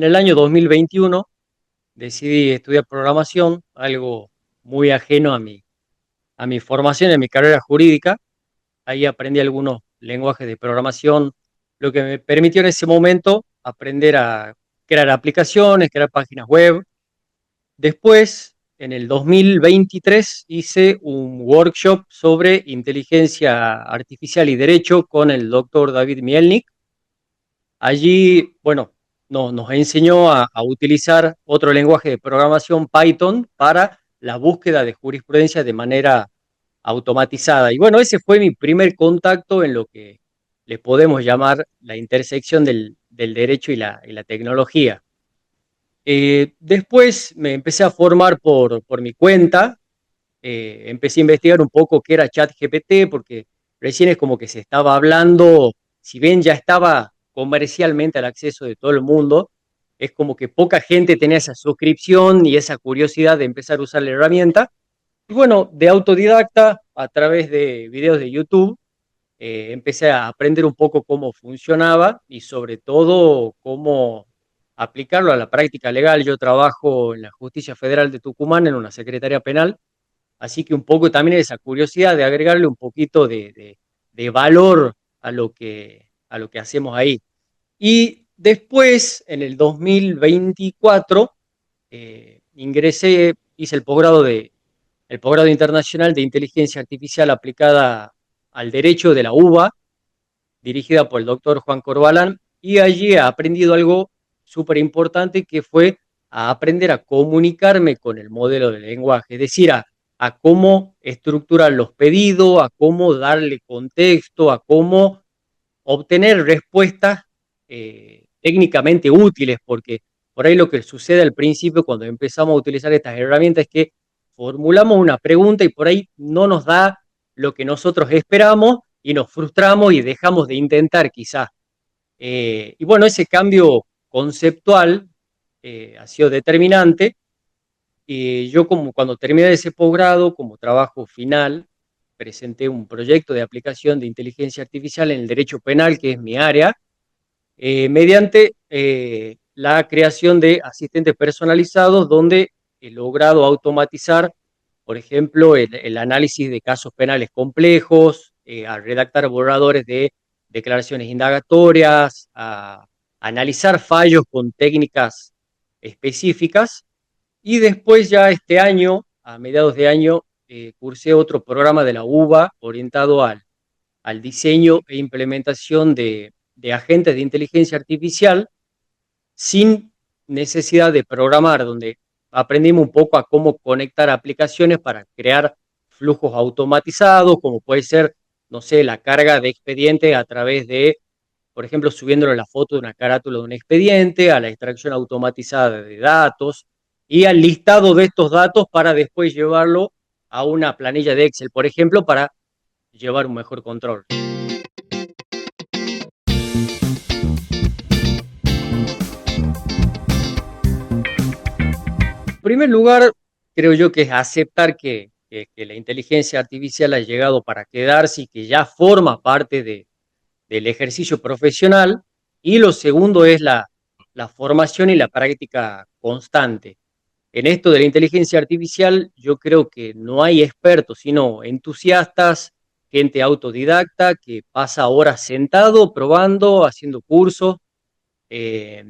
en el año 2021 decidí estudiar programación, algo muy ajeno a mi formación, en mi carrera jurídica. Ahí aprendí algunos lenguajes de programación, lo que me permitió en ese momento aprender a crear aplicaciones, crear páginas web. Después, en el 2023, hice un workshop sobre inteligencia artificial y derecho con el doctor David Mielnik. Allí, bueno, nos enseñó a utilizar otro lenguaje de programación, Python, para la búsqueda de jurisprudencia de manera automatizada. Y bueno, ese fue mi primer contacto en lo que le podemos llamar la intersección del derecho y la tecnología. Después me empecé a formar por mi cuenta, empecé a investigar un poco qué era ChatGPT, porque recién es como que se estaba hablando, si bien ya estaba comercialmente al acceso de todo el mundo, es como que poca gente tenía esa suscripción y esa curiosidad de empezar a usar la herramienta. Y bueno, de autodidacta, a través de videos de YouTube, empecé a aprender un poco cómo funcionaba y sobre todo cómo aplicarlo a la práctica legal. Yo trabajo en la Justicia Federal de Tucumán, en una secretaría penal. Así que un poco también esa curiosidad de agregarle un poquito de valor a lo que hacemos ahí. Y después, en el 2024, ingresé, hice el posgrado internacional de inteligencia artificial aplicada al derecho de la UBA, dirigida por el doctor Juan Corbalán, y allí he aprendido algo súper importante que fue a aprender a comunicarme con el modelo de lenguaje, es decir, a cómo estructurar los pedidos, a cómo darle contexto, a cómo obtener respuestas técnicamente útiles, porque por ahí lo que sucede al principio cuando empezamos a utilizar estas herramientas es que formulamos una pregunta y por ahí no nos da lo que nosotros esperamos y nos frustramos y dejamos de intentar quizás. Y bueno, ese cambio conceptual ha sido determinante. Yo como cuando terminé ese posgrado, como trabajo final, presenté un proyecto de aplicación de inteligencia artificial en el derecho penal, que es mi área, mediante la creación de asistentes personalizados donde he logrado automatizar, por ejemplo, el análisis de casos penales complejos, a redactar borradores de declaraciones indagatorias, a analizar fallos con técnicas específicas. Y después ya este año, a mediados de año, cursé otro programa de la UBA orientado al diseño e implementación de agentes de inteligencia artificial sin necesidad de programar, donde aprendimos un poco a cómo conectar aplicaciones para crear flujos automatizados, como puede ser, no sé, la carga de expediente a través de, por ejemplo, subiéndole la foto de una carátula de un expediente, a la extracción automatizada de datos y al listado de estos datos para después llevarlo a una planilla de Excel, por ejemplo, para llevar un mejor control. En primer lugar, creo yo que es aceptar que la inteligencia artificial ha llegado para quedarse y que ya forma parte del ejercicio profesional. Y lo segundo es la formación y la práctica constante. En esto de la inteligencia artificial, yo creo que no hay expertos, sino entusiastas, gente autodidacta que pasa horas sentado, probando, haciendo cursos. eh,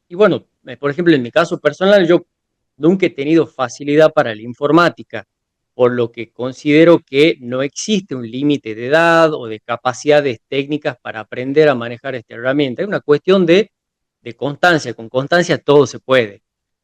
y bueno, por ejemplo, en mi caso personal, yo nunca he tenido facilidad para la informática, por lo que considero que no existe un límite de edad o de capacidades técnicas para aprender a manejar esta herramienta. Es una cuestión de constancia, con constancia todo se puede.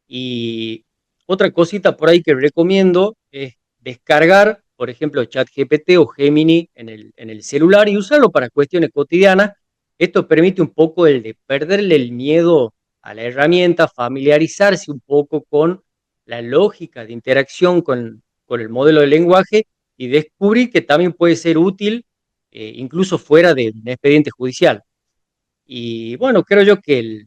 Y otra cosita por ahí que recomiendo es descargar, por ejemplo, ChatGPT o Gemini en el celular y usarlo para cuestiones cotidianas. Esto permite un poco el de perderle el miedo a la herramienta, familiarizarse un poco con la lógica de interacción con el modelo de lenguaje y descubrir que también puede ser útil incluso fuera de un expediente judicial. Y bueno, creo yo que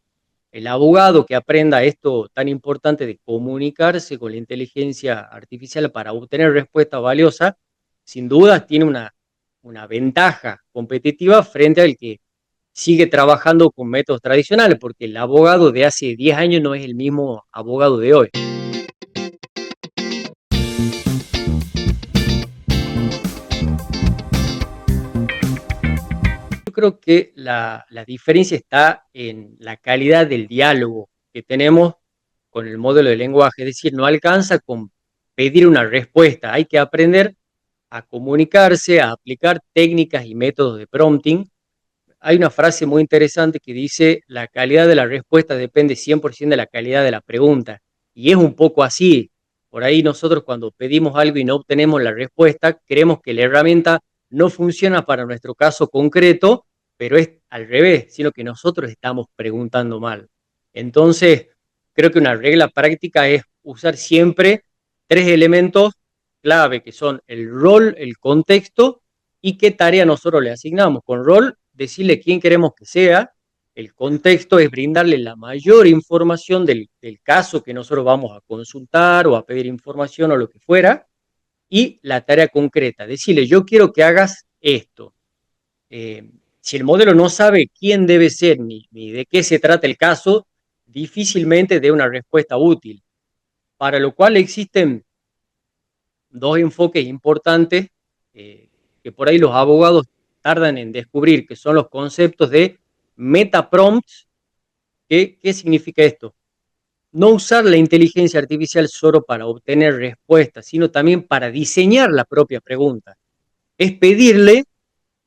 el abogado que aprenda esto tan importante de comunicarse con la inteligencia artificial para obtener respuesta valiosa, sin duda tiene una ventaja competitiva frente al que sigue trabajando con métodos tradicionales, porque el abogado de hace 10 años no es el mismo abogado de hoy. Yo creo que la diferencia está en la calidad del diálogo que tenemos con el modelo de lenguaje, es decir, no alcanza con pedir una respuesta, hay que aprender a comunicarse, a aplicar técnicas y métodos de prompting. Hay una frase muy interesante que dice, la calidad de la respuesta depende 100% de la calidad de la pregunta. Y es un poco así. Por ahí nosotros cuando pedimos algo y no obtenemos la respuesta, creemos que la herramienta no funciona para nuestro caso concreto, pero es al revés, sino que nosotros estamos preguntando mal. Entonces, creo que una regla práctica es usar siempre tres elementos clave, que son el rol, el contexto y qué tarea nosotros le asignamos. Con rol, decirle quién queremos que sea. El contexto es brindarle la mayor información del caso que nosotros vamos a consultar o a pedir información o lo que fuera. Y la tarea concreta, decirle, yo quiero que hagas esto. Si el modelo no sabe quién debe ser ni de qué se trata el caso, difícilmente dé una respuesta útil. Para lo cual existen dos enfoques importantes que por ahí los abogados tardan en descubrir, que son los conceptos de metaprompts. ¿Qué significa esto? No usar la inteligencia artificial solo para obtener respuestas, sino también para diseñar la propia pregunta. Es pedirle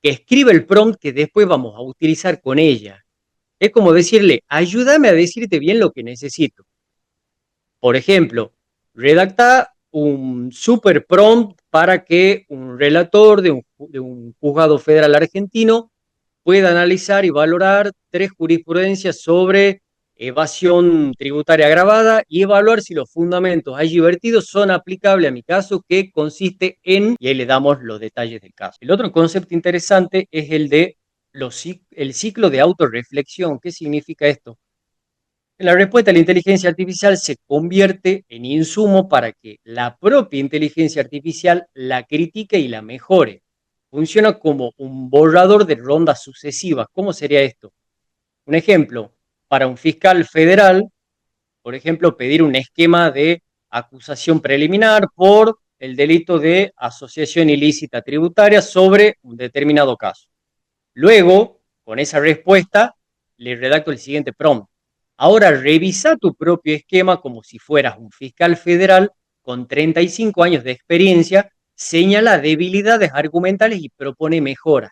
que escriba el prompt que después vamos a utilizar con ella. Es como decirle, ayúdame a decirte bien lo que necesito. Por ejemplo, redacta un super prompt para que un relator de un juzgado federal argentino pueda analizar y valorar tres jurisprudencias sobre evasión tributaria agravada y evaluar si los fundamentos allí vertidos son aplicables a mi caso, que consiste en, y ahí le damos los detalles del caso. El otro concepto interesante es el de el ciclo de autorreflexión. ¿Qué significa esto? La respuesta de la inteligencia artificial se convierte en insumo para que la propia inteligencia artificial la critique y la mejore. Funciona como un borrador de rondas sucesivas. ¿Cómo sería esto? Un ejemplo, para un fiscal federal, por ejemplo, pedir un esquema de acusación preliminar por el delito de asociación ilícita tributaria sobre un determinado caso. Luego, con esa respuesta, le redacto el siguiente prompt. Ahora revisa tu propio esquema como si fueras un fiscal federal con 35 años de experiencia, señala debilidades argumentales y propone mejoras.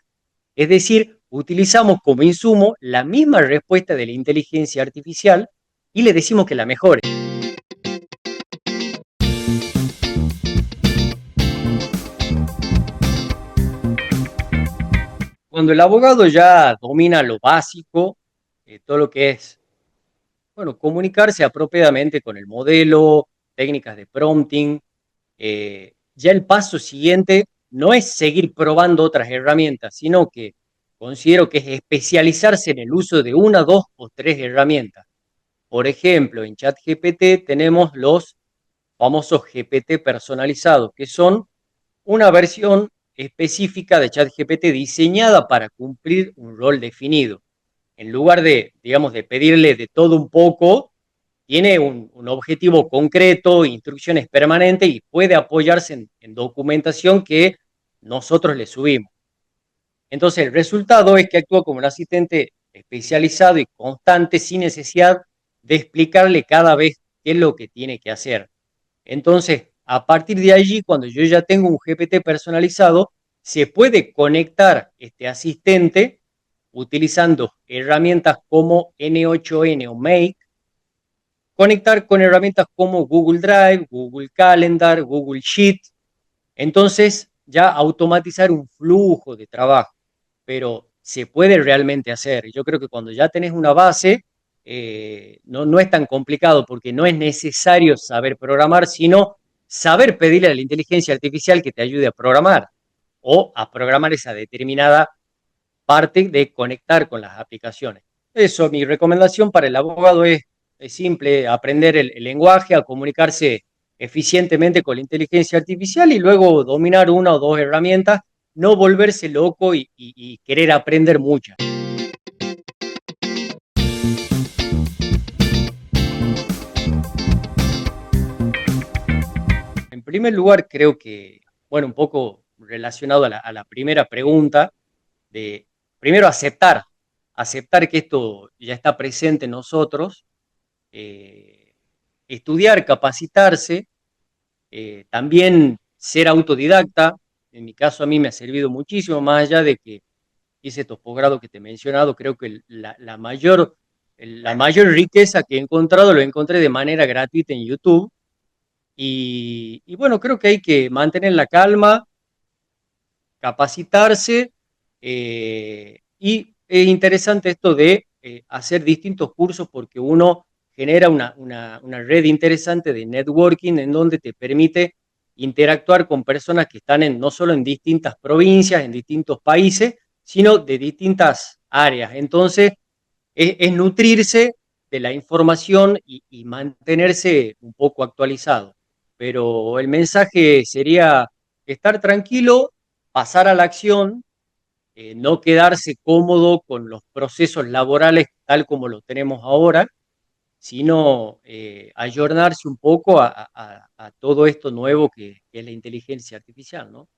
Es decir, utilizamos como insumo la misma respuesta de la inteligencia artificial y le decimos que la mejore. Cuando el abogado ya domina lo básico, todo lo que es, bueno, comunicarse apropiadamente con el modelo, técnicas de prompting, ya el paso siguiente no es seguir probando otras herramientas, sino que considero que es especializarse en el uso de una, dos o tres herramientas. Por ejemplo, en ChatGPT tenemos los famosos GPT personalizados, que son una versión específica de ChatGPT diseñada para cumplir un rol definido. En lugar de, digamos, de pedirle de todo un poco, tiene un objetivo concreto, instrucciones permanentes y puede apoyarse en documentación que nosotros le subimos. Entonces, el resultado es que actúa como un asistente especializado y constante sin necesidad de explicarle cada vez qué es lo que tiene que hacer. Entonces, a partir de allí, cuando yo ya tengo un GPT personalizado, se puede conectar este asistente utilizando herramientas como N8N o Make, conectar con herramientas como Google Drive, Google Calendar, Google Sheet. Entonces, ya automatizar un flujo de trabajo, pero se puede realmente hacer. Yo creo que cuando ya tenés una base, no es tan complicado porque no es necesario saber programar, sino saber pedirle a la inteligencia artificial que te ayude a programar o a programar esa determinada parte de conectar con las aplicaciones. Eso, mi recomendación para el abogado es simple, aprender el lenguaje, a comunicarse eficientemente con la inteligencia artificial y luego dominar una o dos herramientas, no volverse loco y querer aprender muchas. primer lugar, creo que, bueno, un poco relacionado a la primera pregunta, de primero aceptar que esto ya está presente en nosotros, eh, estudiar, capacitarse, también ser autodidacta. En mi caso a mí me ha servido muchísimo, más allá de que hice estos posgrados que te he mencionado, creo que la mayor riqueza que he encontrado lo encontré de manera gratuita en YouTube. Y bueno, creo que hay que mantener la calma, capacitarse, y es interesante esto de hacer distintos cursos porque uno genera una red interesante de networking en donde te permite interactuar con personas que están no solo en distintas provincias, en distintos países, sino de distintas áreas. Entonces, es nutrirse de la información y mantenerse un poco actualizado. Pero el mensaje sería estar tranquilo, pasar a la acción, no quedarse cómodo con los procesos laborales tal como los tenemos ahora, sino ayornarse un poco a todo esto nuevo que es la inteligencia artificial, ¿no?